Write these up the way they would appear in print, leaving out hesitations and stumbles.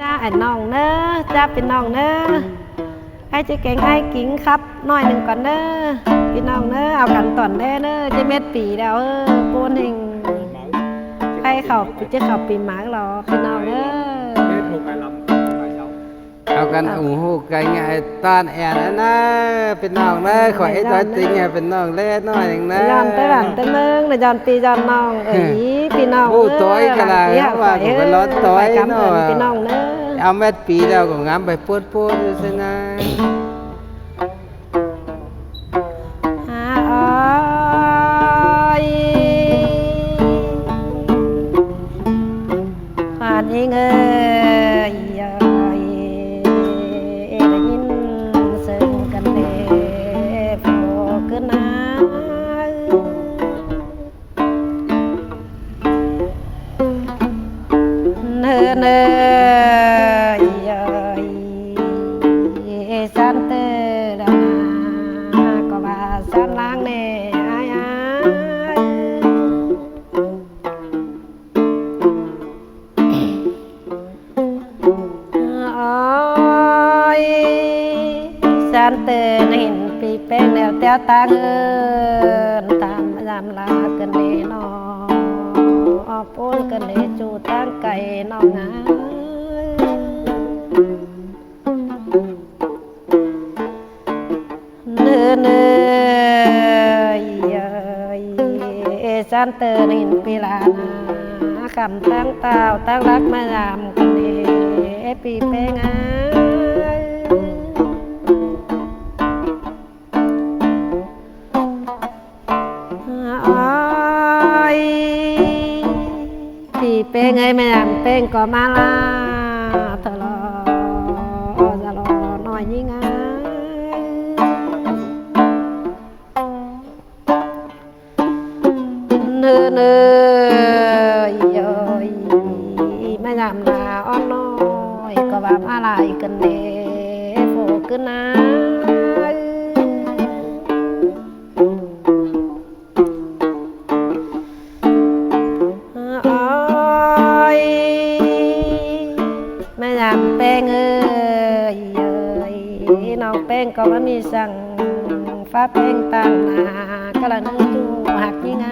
จ้าไอ้น้องเนอะจ้าเป็นน้องเนอะให้จะเก่งให้กิ้งครับน้อยหนึ่งก่อนเนอะพี่น้องเนอะเอากันต่อนได้เนอะจะเม็ดปีเดียวปูนเองให้เขาจะเขาปีหมากหรอพี่น้องเนอะเอากันหูกันไงตอนแอนนะเป็นน้องนะขอให้ตัวจริงเป็นน้องเล่น้อยหนึ่งนะย้อนไปหลังไปเมืองในย้อนปีย้อนน้องพี่น้องผู้ตัวกระไรว่าเป็นรถตัวเนาะพี่น้องเนอะเอาเม็ดปีเดียวก็งามไปพูดอยู่สินะผ่านเงยได้ยินเสียงกันเด็บโผล่ขึ้นมาเนอเนยสันเตอร์ดาก็ว่าสันล้างเนยสันเตอร์เห็นปีแป้งแนวเต้าตาเงินตามยามลากันเนนอปูนกันเนจูตั้งไก่น้องงาเนยสันเตอร์เห็นปีลานาคำตั้งเต้าตั้งรักมายามกันเนปีแป้งเป้งไงแม่เป้งก็มาลาตลอดหน่อยยิ่งเนื้อยแม่ยำลาอ้อนน้อยก็ว่าอะไรกันเด้โผล่ขึ้นนะแป้งน้องแป้งก็ว่ามีสั่งฟ้าแป้งต่างหน้ากระนึงจูหักยิ่งเน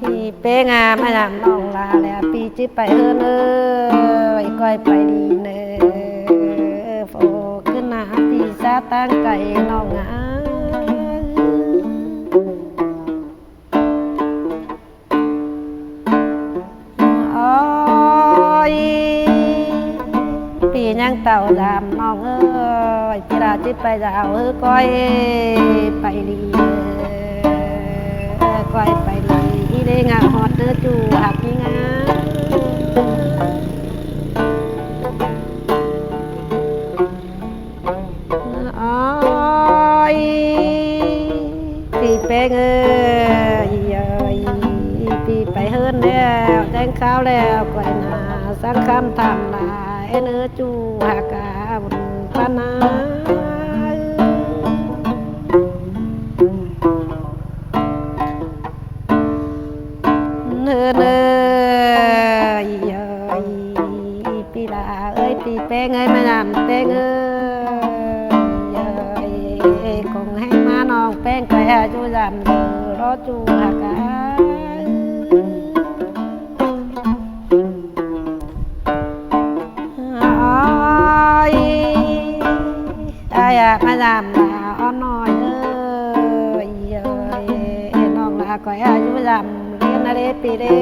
พี่เป้งมาดามน้องลาแล้วปีจิไปเนยก้อยไปดีเนยโฟขึ้นหน้าปีซาตั้งไก่น้องปียังเต่าดำน้องปีราจิไปดาวก้อยไปดีก้อยไปดีอีเด้งหอดเนื้อจูหักยิ่งปีเป้งปีไปเฮิรนแล้วแจ้งข้าวแล้วก้อยนาสังคำทำลายเนื้อจูหักบุญปานาเนื้อปีลาปีเป้งมานำเป้งคงให้มาน้องแป้งไก่จูดำรอจูหักมาดามลาอ้อนน้อยน้องลาก็อายุดำเรียนอะไรปีเด้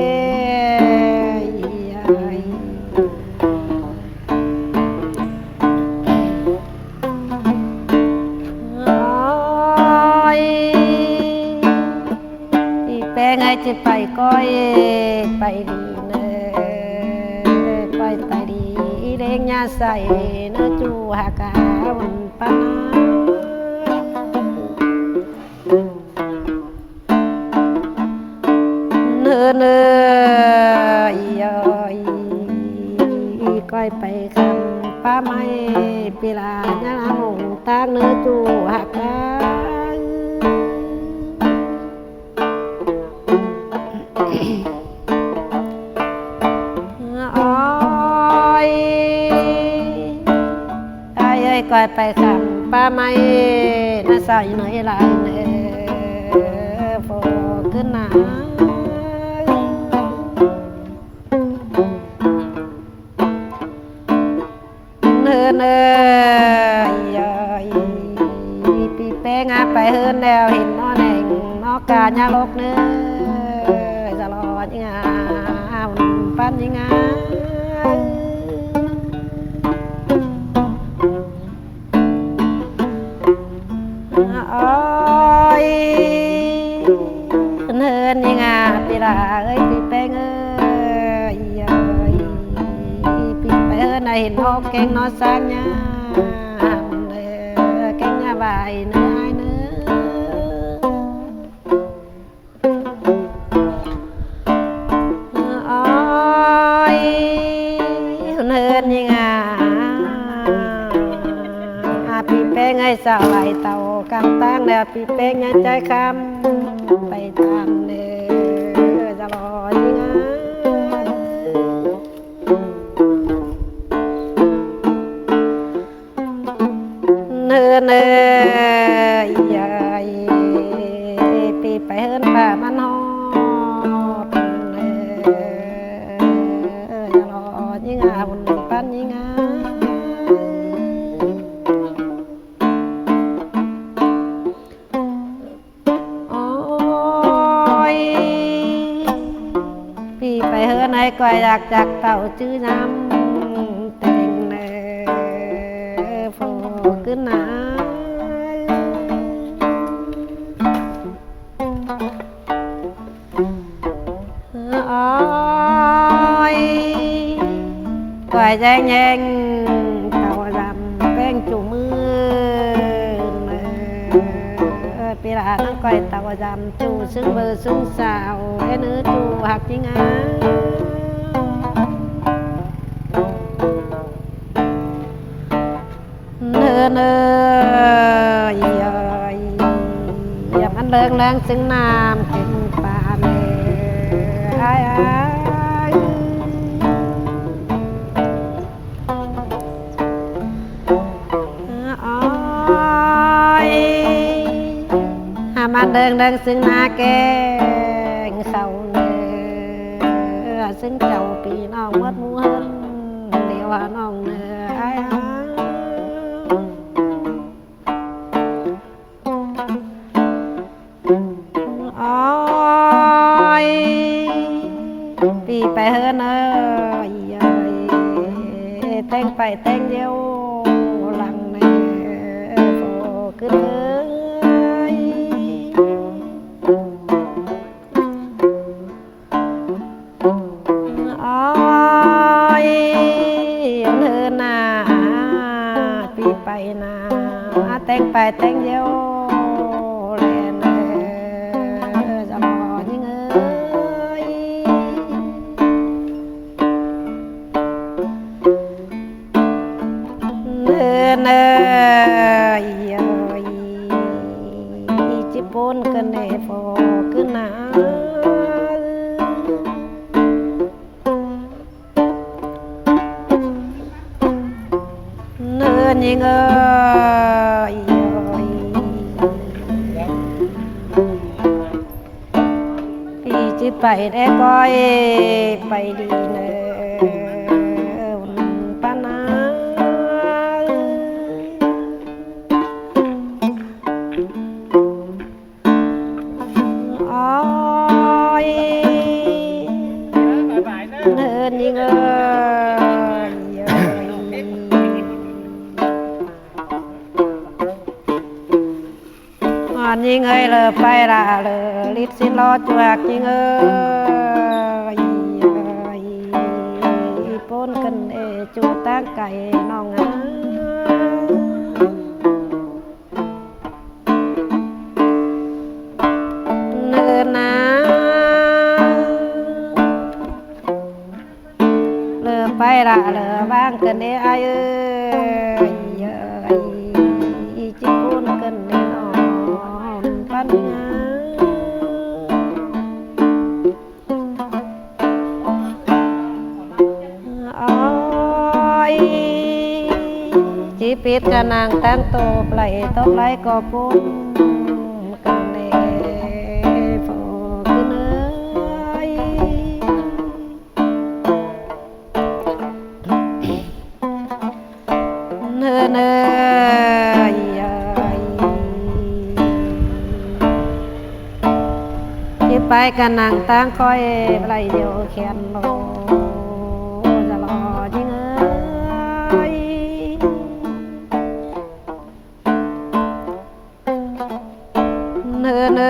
ปีแป้งให้จะไปก้อยไปดีเนก้อยไปดีเร่งยาใส่เนื้อจูหักวันปานาเนยก้อยไปคำป้าไม่ปีลาญา หนุ่มตางเนื้อจูหักกัน โอ้ยไอ้เอ้ยก่อยไปคำป้าไม่น่าใส่หน่อยลายเนโฟขึ้นหนาเนินยปีแป้งไปเฮินแล้วเห็นนอนแห่งนอกกาญาลกเนื้อจะรอยังไงปั้นยังไงโอ้ยเฮินยังไงปีละเอ้ยปีแป้งเอ้ยปีแป้งเห็นนกแกงนอสร้างเนี่ยแกงเนี่ยใบเนื้อเนื้อโอ้ยเฮินยังไงปีแป้งให้สาวไหลเต่ากำตั้งแล้วปีแป้งยังใจคำไปตามเนื้อจะรอยังไงเนื้อใหญ่ปีไปเฮินป่ามันหอดจะรอยังไงบนปั้นยังไงไปเฮือนให้ก้อยจากเต่าจื้อน้ำแต่งเนโฟขึ้นหนาโอ้ยก้อยแจงแยงเต่าดำแป้งจูมือปีละน้องก้อยเต่าดำจูซึ่งเบอร์ซึ่งสาวไอ้เนื้อจูหักจริงอ่ะเนื้ออย่ามันเลิงแรงซึ่งน้ำเป็นป่าเนื้อมันเดิงซึ่งนาแกงเขาเนื้อซึ่งเจ้าปีน้องวัดมูเฮินเดียวว่าน้องเนื้อโอ้ยปีไปเฮินเอ้ยแต่งไปแต่งเดียวหลังเนื้อโฟขึ้นแต่งไปแต่งเดียวแลนจะรอยังเอ้ยเนื้อจิปนกันเนฟขึ้นหนาเนื้อยังเอ้ยพี่จะไปได้ก้อยไปดีเนอป้านาโอ้ยเนื้อยังเอ้ยิงเอ้ยเลยไปละเลยลิดสิรอจวกยิงเอ้ยปนกันจูตั้งไก่น้องเนื้อนาเลยไปละเลยบ้างกันเอ้ย ตกะนางตั้งโตไหลตกไหลก็ปุ่นกันเนพอคือเนยเนยเนยที่ไปกันนางตั้งคอยไหลเดียวแขนโลจะรอยิงเอ้ยเนยเน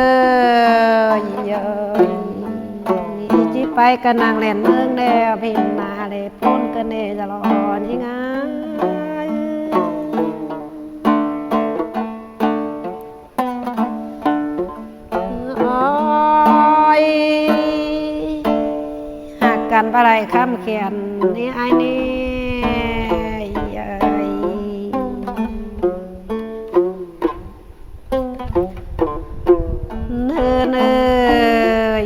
ยที่ไปกันนางเล่นเมืองแนวพิมนาเลยพ้นกันเนจะรอยิงเอ้ยหักกันปะไรคำเขียนนี่ไอ้นี่เนยเนย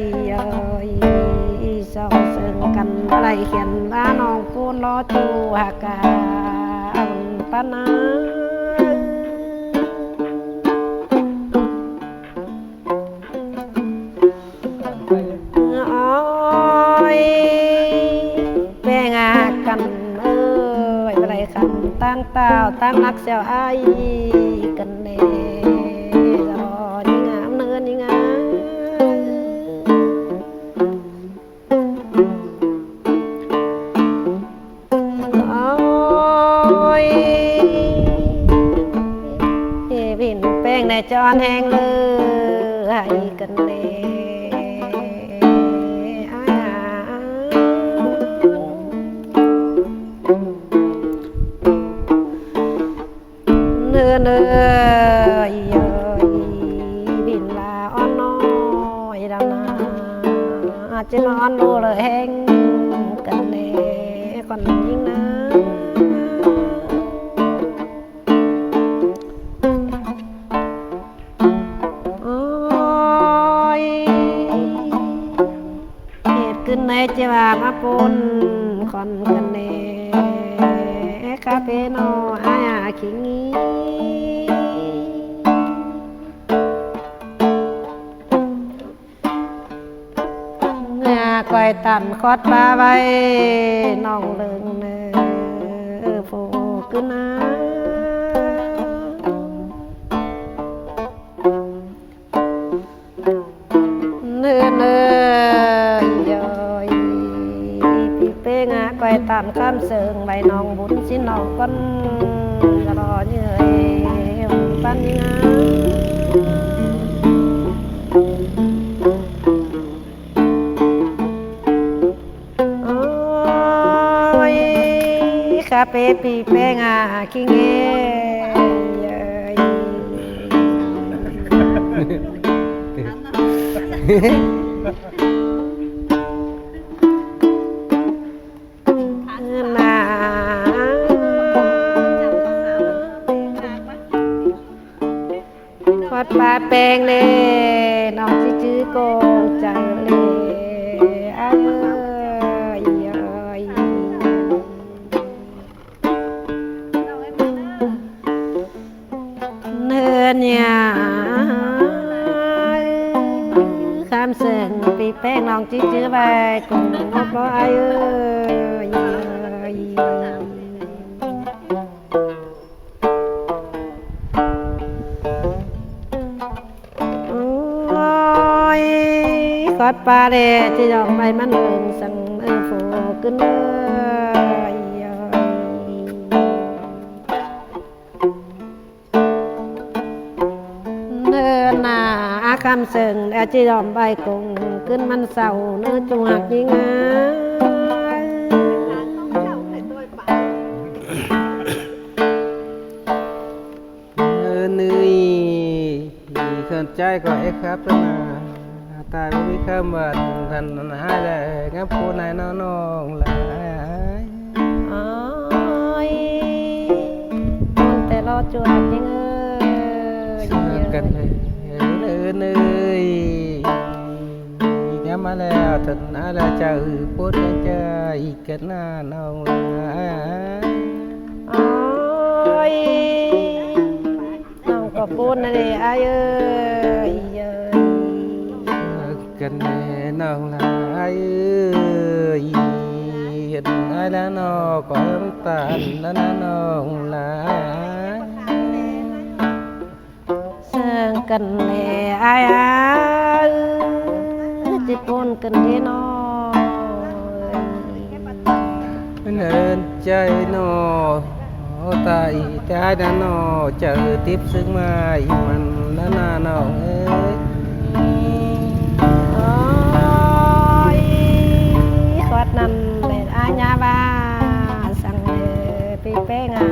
เศร้าซึ้งกันปะไรเขียนว่าน้องพูนรอจูหักกันปะนาแป้งากันเอ้ยอะไรคันตั้งเต้าตั้งนักเสียวไอ้กันเน่รอนี่งามเนื้อนี่งามโอ้ยพินแป้งในจอนแห้งเลยให้กันเน่เนยบินลาอ้อนน้อยดำนาจะนอนดูเลยแห้งกันเน่ก่อนยิ่งนะโอ้ยเหตุขึ้นในเจ้ามาปนคอนกันเน่คาเฟ่นออาขิงก้อยตันคอดปลาไว้น้องเลิงเนอโฟขึ้นนะเนอเนยพี่เป้งะก้อยตันข้ามเสิงใบน้องบุญสิน้องก้นจะรอเยื่อปันงาคาเฟ่ปีแป้งคิงวัดป่าแปงเลยน้องที่จื้อโกงจังเลยเนื้อเนี่ยข้ามเสียงปีแป้งน้องที่จื้อไปกุ้งนกร้อยกอดปลาเดจะยอมไปมันเอิงสั่งโฟขึ้นเลยเนื้อหนาคำเสิงแต่จะยอมไปกงขึ้นมันเศร้าเนื้อจงหักยิ่งเหนื่อยสนใจก็ไอ้ครับนะตายไม่มีคำว่าทันหายเลยงั้นพูดนายน้องๆหลายแต่รอจวดยิ่งกันเลยเหนื่อยย้ำมาแล้วทันหาแล้วจะพูดกันใจกันหน้าน้องหลาย ยน้องก็ปูนนะเด้อายเอ้ยเอ้ย กันแน่น้องลายเห็นไอ้แล้วน้องก็น้ำตาลแล้วนะน้องลาย สร้างกันแลอายอาจิปูนกันเด้น้อง เนินใจโนตายใจนะโนเจอทิพย์ซึ่งมาอีมันนะนาน้องเอ้ย โอ้ยขวดนั้นแหละอาญาบ้าสั่งเลยปีเป้งอ่ะ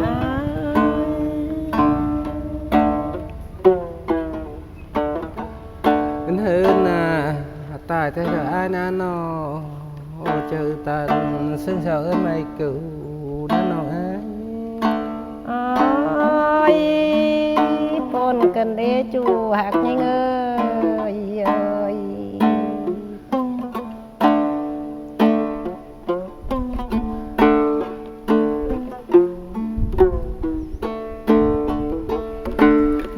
เนินน่ะตายแต่ก็อายนะโนเจอตันซึ่งเสาเอ้ยไม่กูนะน้องเอ้ย โอ้ยปนกันเด้จูหักยังเอ้ยเอ้ย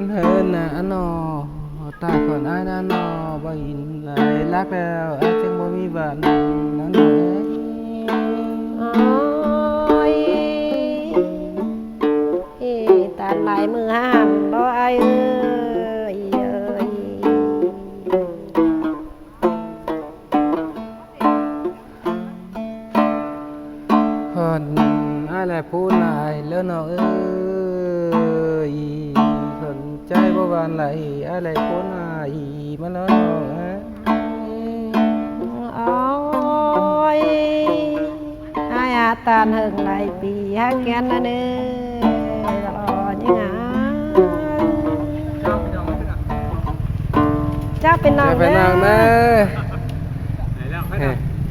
เนินน่ะโนตายก่อนอายนะโนบ่ยินไหลรักแล้วอายจึงบ่มีบ้านนะน้องเอ้ย โอ้ยตาลายมือห้ามบ่อายเอ้ยเอ้ย คนอะไรพูดนายแล้วน้องเอ้ยคนใจบ่หวานไหลอะไรพูดนายมาแล้วน้องเอ้ย โอ้ยอายอาตานหึงหลายปีฮักแกนนะเด้อรอยังไงเจ้าเป็นน้อง จะไป เด้ นางเด้ อ อ